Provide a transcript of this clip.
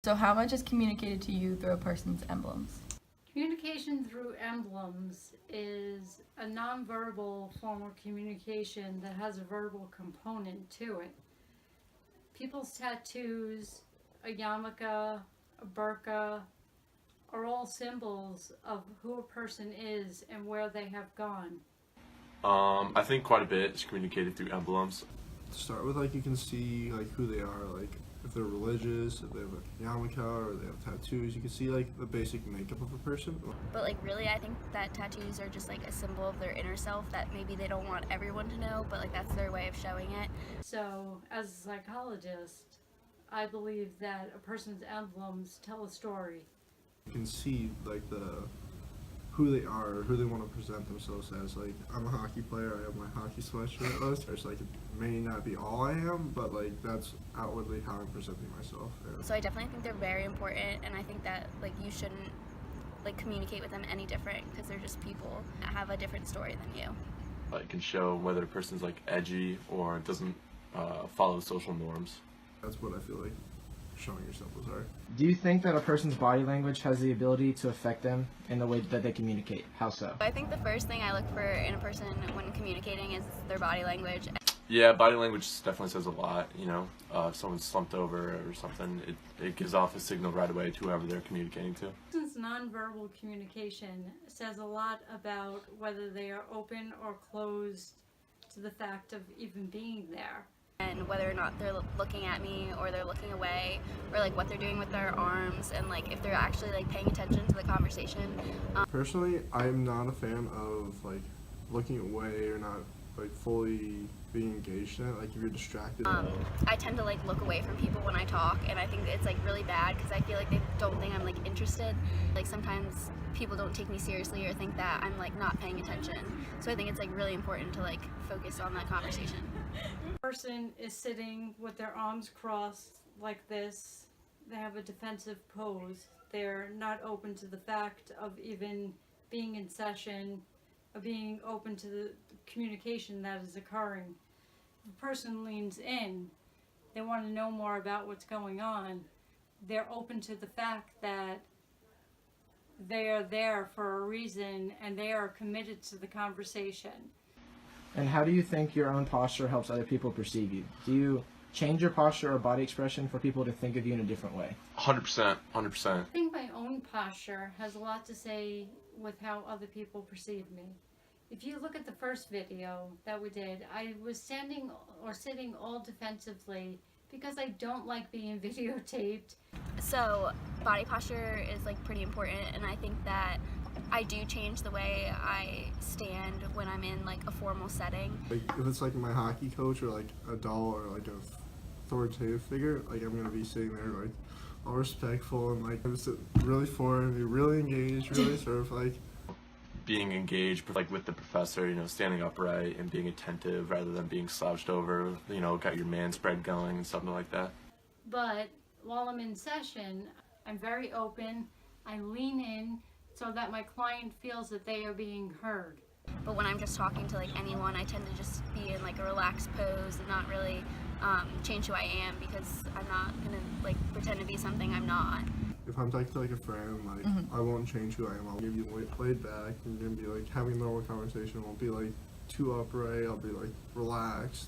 So how much is communicated to you through a person's emblems? Communication through emblems is a nonverbal form of communication that has a verbal component to it. People's tattoos, a yarmulke, a burqa, are all symbols of who a person is and where they have gone. I think quite a bit is communicated through emblems. To start with, you can see who they are, if they're religious, if they have a yarmulke or they have tattoos. You can see the basic makeup of a person. But really, I think that tattoos are just a symbol of their inner self that maybe they don't want everyone to know, but that's their way of showing it. So as a psychologist, I believe that a person's emblems tell a story. You can see who they are, who they want to present themselves as. I'm a hockey player, I have my hockey sweatshirt on. It may not be all I am, but that's outwardly how I'm presenting myself. Yeah. So I definitely think they're very important, and I think that you shouldn't communicate with them any different, because they're just people that have a different story than you. It can show whether a person's edgy or doesn't follow social norms. That's what I feel showing your symbols are. Do you think that a person's body language has the ability to affect them in the way that they communicate? How so? I think the first thing I look for in a person when communicating is their body language. Yeah, body language definitely says a lot. If someone's slumped over or something, it gives off a signal right away to whoever they're communicating to. Since nonverbal communication says a lot about whether they are open or closed to the fact of even being there. And whether or not they're looking at me or they're looking away, or what they're doing with their arms, and if they're actually paying attention to the conversation. Personally, I'm not a fan of looking away or not fully being engaged in it. If you're distracted. I tend to look away from people when I talk, and I think it's really bad because I feel they don't think I'm interested. Sometimes people don't take me seriously or think that I'm not paying attention. So I think it's really important to focus on that conversation. Person is sitting with their arms crossed like this. They have a defensive pose. They're not open to the fact of even being in session, of being open to the communication that is occurring. If a person leans in, they want to know more about what's going on. They're open to the fact that they are there for a reason and they are committed to the conversation. And how do you think your own posture helps other people perceive you? Do you change your posture or body expression for people to think of you in a different way? 100%, 100%. I think my own posture has a lot to say with how other people perceive me. If you look at the first video that we did, I was standing or sitting all defensively because I don't like being videotaped. So body posture is pretty important, and I think that I do change the way I stand when I'm in a formal setting. If it's my hockey coach or a doll or a authoritative figure, I'm gonna be sitting there all respectful and I'm just really foreign, be really engaged, really being engaged with the professor, standing upright and being attentive rather than being slouched over, got your man spread going and something like that. But while I'm in session, I'm very open. I lean in so that my client feels that they are being heard. But when I'm just talking to anyone, I tend to just be in a relaxed pose and not really change who I am, because I'm not gonna pretend to be something I'm not. If I'm talking to a friend, I won't change who I am. I'll be laid back. I'm gonna be having a normal conversation. I won't be too upright. I'll be relaxed.